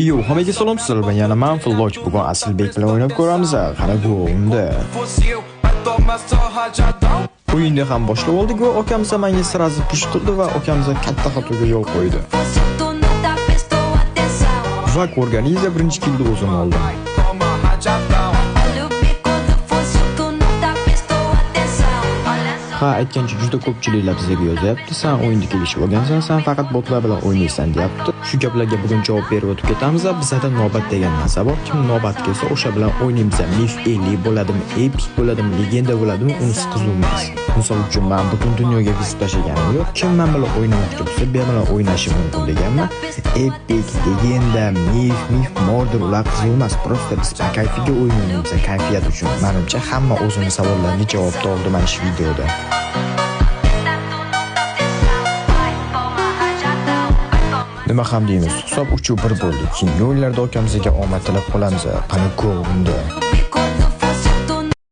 Yo, hammaga salom sizlar bilan yana men Floch bugun Asilbek bilan o'ynab ko'ramiz. Qara bu unda. O'yinda ham boshlab oldik va akamiz menga sirazi push qildi va akamiz katta xatoga yo'l qo'ydi. Va ko'rganingiz birinchi killni o'zim oldim. Ha, aytgancha juda ko'pchiliklar bizga yozyapti. Sen o'yinda kelishib olgansan, sen faqat botlar bilan o'ynaysan, deyapti. Shu gaplarga bugun javob berib o'tib ketamiz. Bizda navbat degan narsa bor. Kim navbat kelsa, o'sha bilan o'ynaymiz. Mif 50 bo'ladimi, epic bo'ladimi, legenda bo'ladimi, unisi qiziqmas. Misol uchun men butun dunyoga vizit tashlaganim yo'q. Kim men bilan o'ynamoqchi bo'lsa, men bilan o'ynashi mumkin deganman. Epic, legenda, mif, murder ular qiziqmas. Prosta biz kayfiga o'ynaymiz, kayfiyat uchun. Menimcha hamma o'zining savollariga javob topdi mana shu videoda. Nima ham deymiz, hisob 3-1 bo'ldi. Keyingi o'yinlarda okamizga omad tilab qolamiz. Qani ko'rindi.